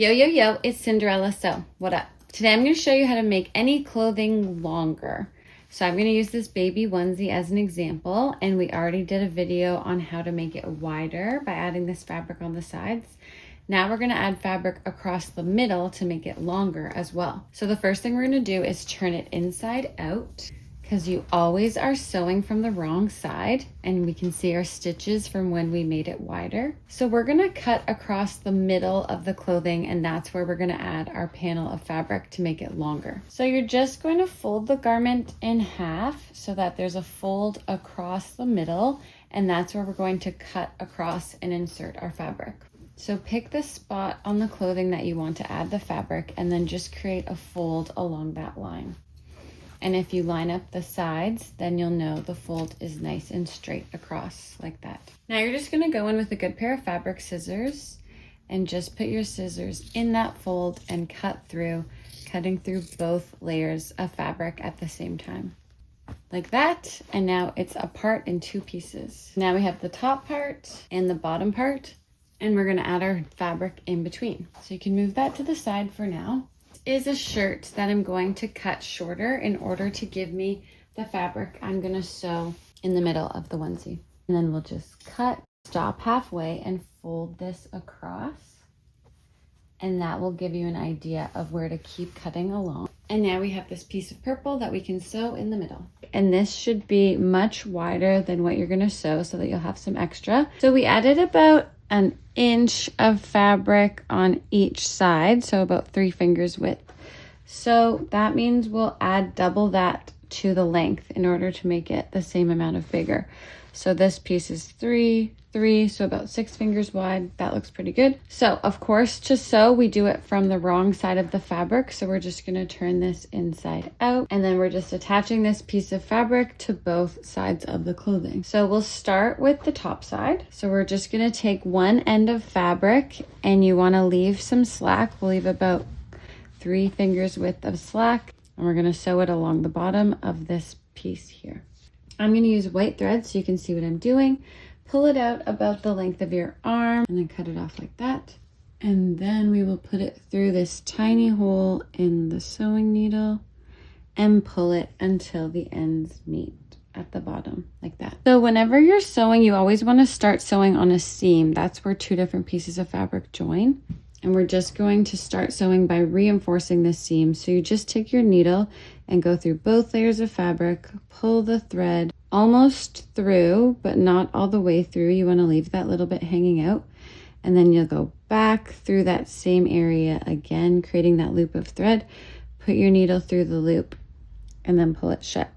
Yo, yo, yo, it's Cinderella. So, what up? Today I'm going to show you how to make any clothing longer. So I'm going to use this baby onesie as an example, and we already did a video on how to make it wider by adding this fabric on the sides. Now we're going to add fabric across the middle to make it longer as well. So the first thing we're going to do is turn it inside out, because you always are sewing from the wrong side, and we can see our stitches from when we made it wider. So we're gonna cut across the middle of the clothing, and that's where we're gonna add our panel of fabric to make it longer. So you're just going to fold the garment in half so that there's a fold across the middle, and that's where we're going to cut across and insert our fabric. So pick the spot on the clothing that you want to add the fabric, and then just create a fold along that line. And if you line up the sides, then you'll know the fold is nice and straight across like that. Now you're just gonna go in with a good pair of fabric scissors and just put your scissors in that fold and cut through, cutting through both layers of fabric at the same time. Like that, and now it's apart in two pieces. Now we have the top part and the bottom part, and we're gonna add our fabric in between. So you can move that to the side for now. Is a shirt that I'm going to cut shorter in order to give me the fabric I'm going to sew in the middle of the onesie. And then we'll just cut, stop halfway, and fold this across. And that will give you an idea of where to keep cutting along. And now we have this piece of purple that we can sew in the middle. And this should be much wider than what you're going to sew so that you'll have some extra. So we added about an inch of fabric on each side, so about 3 fingers width. So that means we'll add double that to the length in order to make it the same amount of bigger. So this piece is 3, so about 6 fingers wide. That looks pretty good. So of course, to sew, we do it from the wrong side of the fabric. So we're just gonna turn this inside out, and then we're just attaching this piece of fabric to both sides of the clothing. So we'll start with the top side. So we're just gonna take one end of fabric, and you wanna leave some slack. We'll leave about 3 fingers width of slack, and we're gonna sew it along the bottom of this piece here. I'm gonna use white thread so you can see what I'm doing. Pull it out about the length of your arm and then cut it off like that. And then we will put it through this tiny hole in the sewing needle and pull it until the ends meet at the bottom like that. So whenever you're sewing, you always want to start sewing on a seam. That's where 2 different pieces of fabric join. And we're just going to start sewing by reinforcing this seam. So you just take your needle and go through both layers of fabric, pull the thread almost through, but not all the way through. You want to leave that little bit hanging out. And then you'll go back through that same area again, creating that loop of thread. Put your needle through the loop and then pull it shut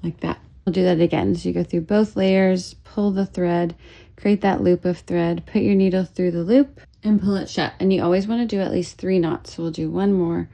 like that. We'll do that again. So you go through both layers, pull the thread, create that loop of thread, put your needle through the loop and pull it shut. And you always want to do at least 3 knots. So we'll do one more,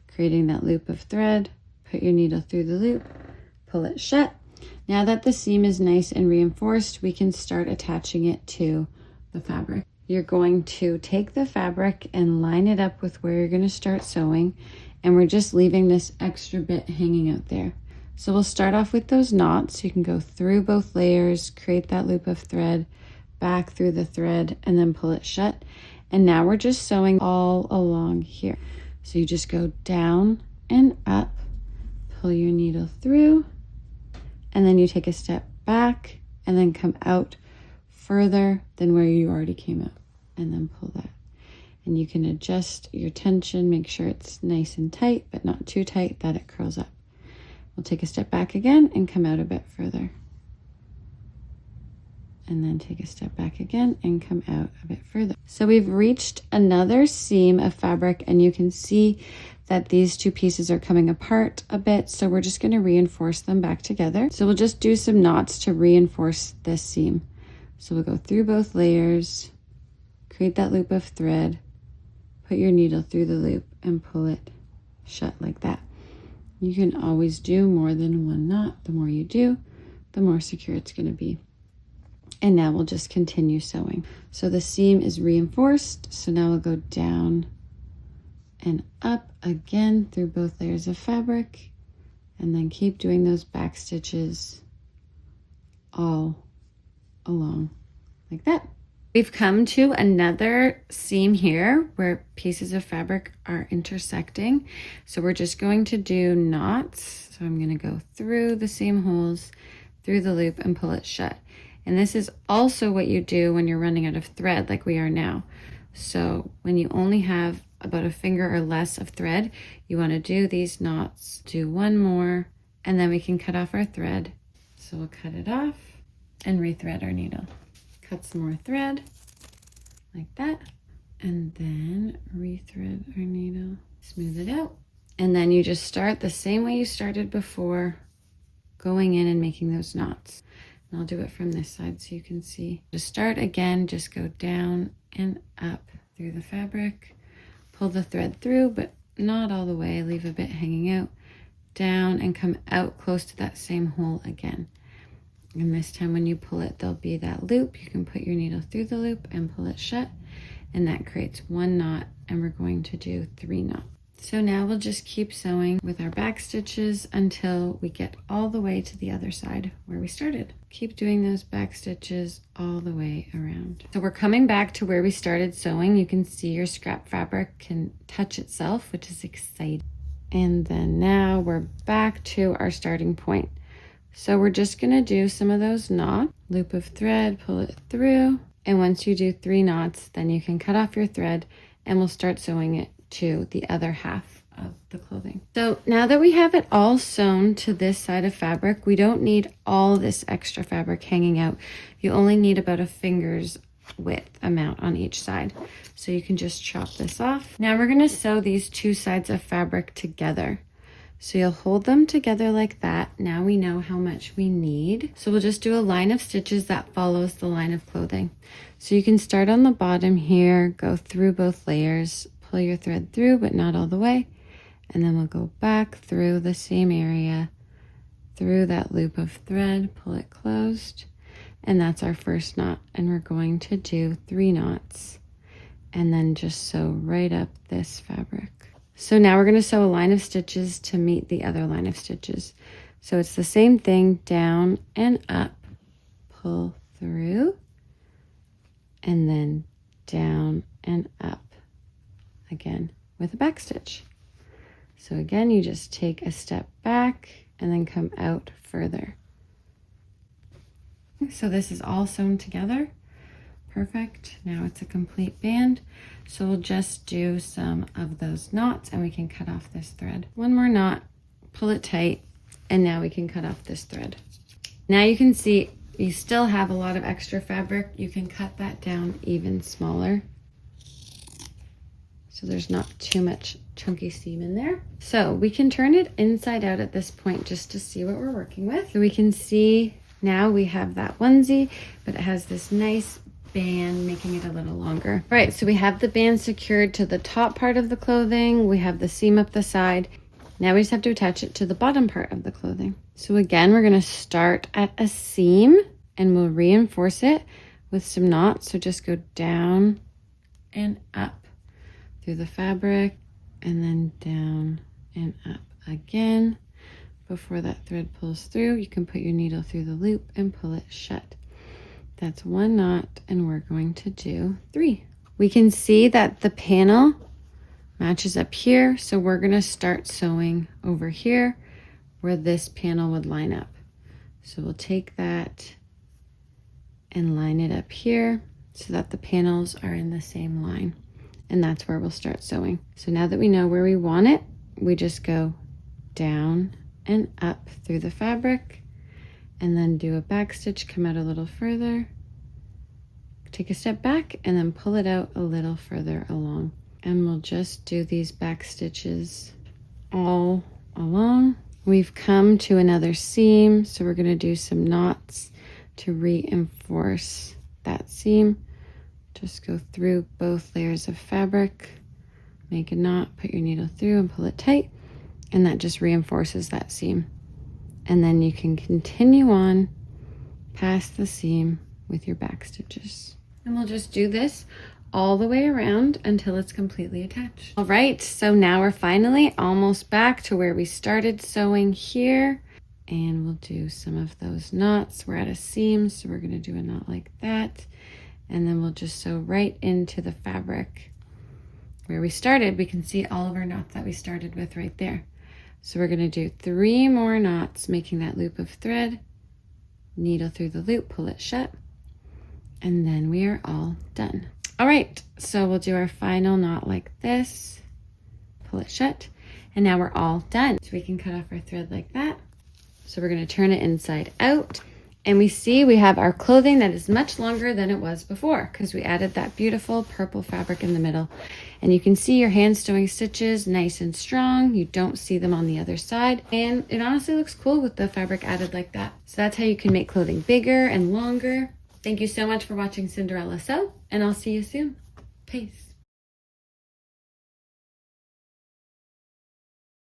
creating that loop of thread, put your needle through the loop, pull it shut. Now that the seam is nice and reinforced, we can start attaching it to the fabric. You're going to take the fabric and line it up with where you're going to start sewing, and we're just leaving this extra bit hanging out there. So we'll start off with those knots. You can go through both layers, create that loop of thread, back through the thread, and then pull it shut. And now we're just sewing all along here. So you just go down and up, pull your needle through, and then you take a step back and then come out further than where you already came out, and then pull that. And you can adjust your tension, make sure it's nice and tight, but not too tight that it curls up. We'll take a step back again and come out a bit further. And then take a step back again and come out a bit further. So we've reached another seam of fabric, and you can see that these 2 pieces are coming apart a bit. So we're just going to reinforce them back together. So we'll just do some knots to reinforce this seam. So we'll go through both layers, create that loop of thread, put your needle through the loop and pull it shut like that. You can always do more than 1 knot. The more you do, the more secure it's going to be. And now we'll just continue sewing. So the seam is reinforced. So now we'll go down and up again through both layers of fabric, and then keep doing those back stitches all along like that. We've come to another seam here where pieces of fabric are intersecting. So we're just going to do knots. So I'm going to go through the seam holes, through the loop, and pull it shut. And this is also what you do when you're running out of thread like we are now. So when you only have about a finger or less of thread, you want to do these knots, do one more, and then we can cut off our thread. So we'll cut it off and rethread our needle. Cut some more thread like that, and then rethread our needle, smooth it out. And then you just start the same way you started before, going in and making those knots. And I'll do it from this side so you can see. To start again, just go down and up through the fabric, pull the thread through, but not all the way, leave a bit hanging out, down and come out close to that same hole again. And this time when you pull it, there'll be that loop. You can put your needle through the loop and pull it shut, and that creates one knot, and we're going to do 3 knots. So now we'll just keep sewing with our back stitches until we get all the way to the other side where we started. Keep doing those back stitches all the way around. So we're coming back to where we started sewing. You can see your scrap fabric can touch itself, which is exciting. And then now we're back to our starting point. So we're just going to do some of those knots, loop of thread, pull it through. And once you do 3 knots, then you can cut off your thread and we'll start sewing it to the other half of the clothing. So now that we have it all sewn to this side of fabric, we don't need all this extra fabric hanging out. You only need about a finger's width amount on each side. So you can just chop this off. Now we're going to sew these 2 sides of fabric together. So you'll hold them together like that. Now we know how much we need. So we'll just do a line of stitches that follows the line of clothing. So you can start on the bottom here, go through both layers, pull your thread through, but not all the way. And then we'll go back through the same area, through that loop of thread, pull it closed. And that's our first knot. And we're going to do 3 knots and then just sew right up this fabric. So now we're going to sew a line of stitches to meet the other line of stitches. So it's the same thing, down and up, pull through, and then down and up again with a back stitch. So again, you just take a step back and then come out further. So this is all sewn together. Perfect. Now it's a complete band. So we'll just do some of those knots and we can cut off this thread. One more knot, pull it tight, and now we can cut off this thread. Now you can see you still have a lot of extra fabric. You can cut that down even smaller, so there's not too much chunky seam in there. So we can turn it inside out at this point just to see what we're working with. So we can see now we have that onesie, but it has this nice band making it a little longer. All right, so we have the band secured to the top part of the clothing. We have the seam up the side. Now we just have to attach it to the bottom part of the clothing. So again, we're going to start at a seam and we'll reinforce it with some knots. So just go down and up through the fabric and then down and up again. Before that thread pulls through, you can put your needle through the loop and pull it shut. That's 1 knot, and we're going to do 3. We can see that the panel matches up here, so we're going to start sewing over here where this panel would line up. So we'll take that and line it up here so that the panels are in the same line, and that's where we'll start sewing. So now that we know where we want it, we just go down and up through the fabric, and then do a back stitch, come out a little further, take a step back, and then pull it out a little further along. And we'll just do these back stitches all along. We've come to another seam, so we're going to do some knots to reinforce that seam. Just go through both layers of fabric, make a knot, put your needle through and pull it tight, and that just reinforces that seam. And then you can continue on past the seam with your back stitches. And we'll just do this all the way around until it's completely attached. All right, so now we're finally almost back to where we started sewing here. And we'll do some of those knots. We're at a seam, so we're gonna do a knot like that. And then we'll just sew right into the fabric where we started. We can see all of our knots that we started with right there. So we're gonna do 3 more knots, making that loop of thread, needle through the loop, pull it shut, and then we are all done. All right, so we'll do our final knot like this, pull it shut, and now we're all done. So we can cut off our thread like that. So we're gonna turn it inside out, and we see we have our clothing that is much longer than it was before because we added that beautiful purple fabric in the middle. And you can see your hand sewing stitches nice and strong. You don't see them on the other side. And it honestly looks cool with the fabric added like that. So that's how you can make clothing bigger and longer. Thank you so much for watching Cinderella Sew, and I'll see you soon. Peace.